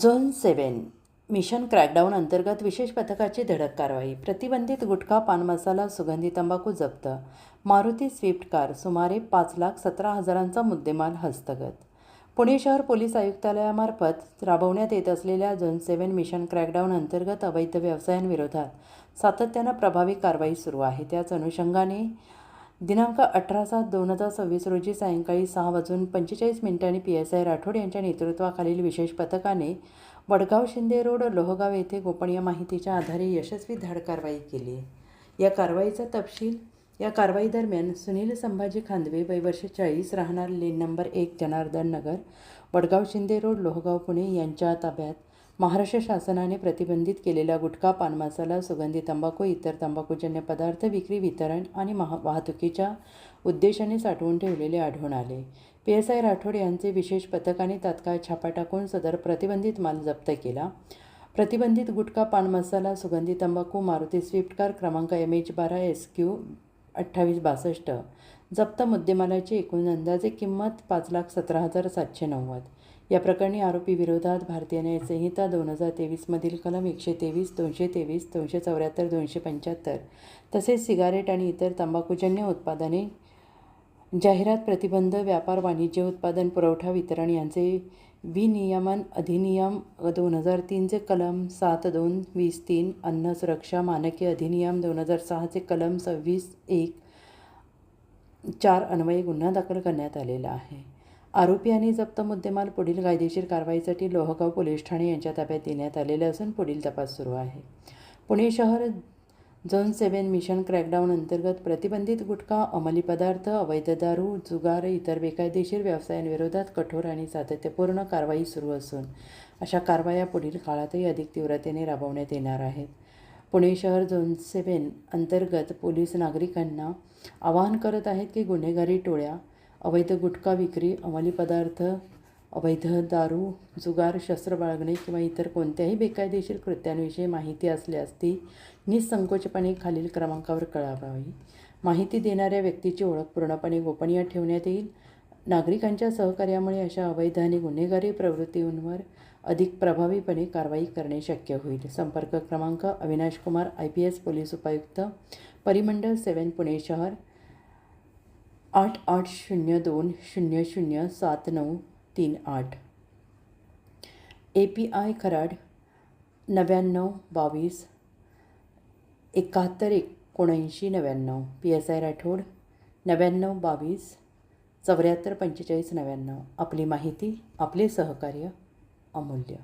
Zone 7 mission crackdown अंतर्गत विशेष पथकाची धडक कारवाई. प्रतिबंधित गुटखा, पान मसाला, सुगंधी तंबाखू जप्त. मारुती स्विफ्ट कार सुमारे 5,17,000चा मुद्देमाल हस्तगत. पुणे शहर पोलीस आयुक्तालयामार्फत राबवण्यात येत असलेल्या झोन 7 मिशन क्रॅकडाऊन अंतर्गत अवैध व्यवसायांविरोधात सातत्यानं प्रभावी कारवाई सुरू आहे. त्याच अनुषंगाने दिनांक 18/7/2026 रोजी सायंकाळी 6:45 PSI राठोड यांच्या नेतृत्वाखालील विशेष पथकाने वडगाव शिंदे रोड, लोहगाव येथे गोपनीय माहितीच्या आधारे यशस्वी धाड कारवाई केली. या कारवाईचा तपशील. या कारवाईदरम्यान सुनील संभाजी खांदवे, वय वर्ष 40, राहणार लेन नंबर 1, जनार्दन नगर, वडगाव शिंदे रोड, लोहगाव, पुणे यांच्या ताब्यात महाराष्ट्र शासनाने प्रतिबंधित केलेला गुटखा, पान मसाला, सुगंधी तंबाखू, इतर तंबाखूजन्य पदार्थ विक्री, वितरण आणि वाहतुकीच्या उद्देशाने साठवून ठेवलेले आढळून आले. PSI राठोड यांचे विशेष पथकाने तात्काळ छापा टाकून सदर प्रतिबंधित माल जप्त केला. प्रतिबंधित गुटखा, पान मसाला, सुगंधी तंबाखू, मारुती स्विफ्ट कार क्रमांक MH12 SQ 2862. जप्त मुद्देमालाची एकूण अंदाजे किंमत 5,17,790. या प्रकरणी आरोपी विरोधात भारतीय न्याय संहिता 2023 मधील कलम 123, 223, 274, 275 तसेच सिगारेट आणि इतर तंबाखूजन्य उत्पादने, जाहिरात प्रतिबंध, व्यापार, वाणिज्य, उत्पादन, पुरवठा, वितरण यांचे विनियमन अधिनियम 2003 चे कलम 7(2)(20)(3), अन्न सुरक्षा मानके अधिनियम 2006 चे कलम 26(1)(4) अन्वये गुन्हा दाखल करण्यात आलेला आहे. आरोपी आणि जप्त मुद्देमाल पुढील कायदेशीर कारवाईसाठी लोहगाव पोलीस ठाणे यांच्या ताब्यात देण्यात आलेले असून पुढील तपास सुरू आहे. पुणे शहर झोन 7 मिशन क्रॅकडाऊन अंतर्गत प्रतिबंधित गुटखा, अंमली पदार्थ, अवैध दारू, जुगार, इतर बेकायदेशीर व्यवसायांविरोधात कठोर आणि सातत्यपूर्ण कारवाई सुरू असून अशा कारवाया पुढील काळातही अधिक तीव्रतेने राबवण्यात येणार आहेत. पुणे शहर झोन 7 अंतर्गत पोलीस नागरिकांना आवाहन करत आहेत की गुन्हेगारी टोळ्या, अवैध गुटखा विक्री, अंमली पदार्थ, अवैध दारू, जुगार, शस्त्र बाळगणे किंवा इतर कोणत्याही बेकायदेशीर कृत्यांविषयी माहिती असल्यास ती निःसंकोचपणे खालील क्रमांकावर कळवावी. माहिती देणाऱ्या व्यक्तीची ओळख पूर्णपणे गोपनीय ठेवण्यात येईल. नागरिकांच्या सहकार्यामुळे अशा अवैध आणि गुन्हेगारी प्रवृत्तींवर अधिक प्रभावीपणे कारवाई करणे शक्य होईल. संपर्क क्रमांक: अविनाश कुमार, IPS पोलीस उपायुक्त, परिमंडळ 7, पुणे शहर, 8802007938. API खराड 9922 717999. PSI राठोड 9922 744599. आपली माहिती, आपले सहकार्य अमूल्य.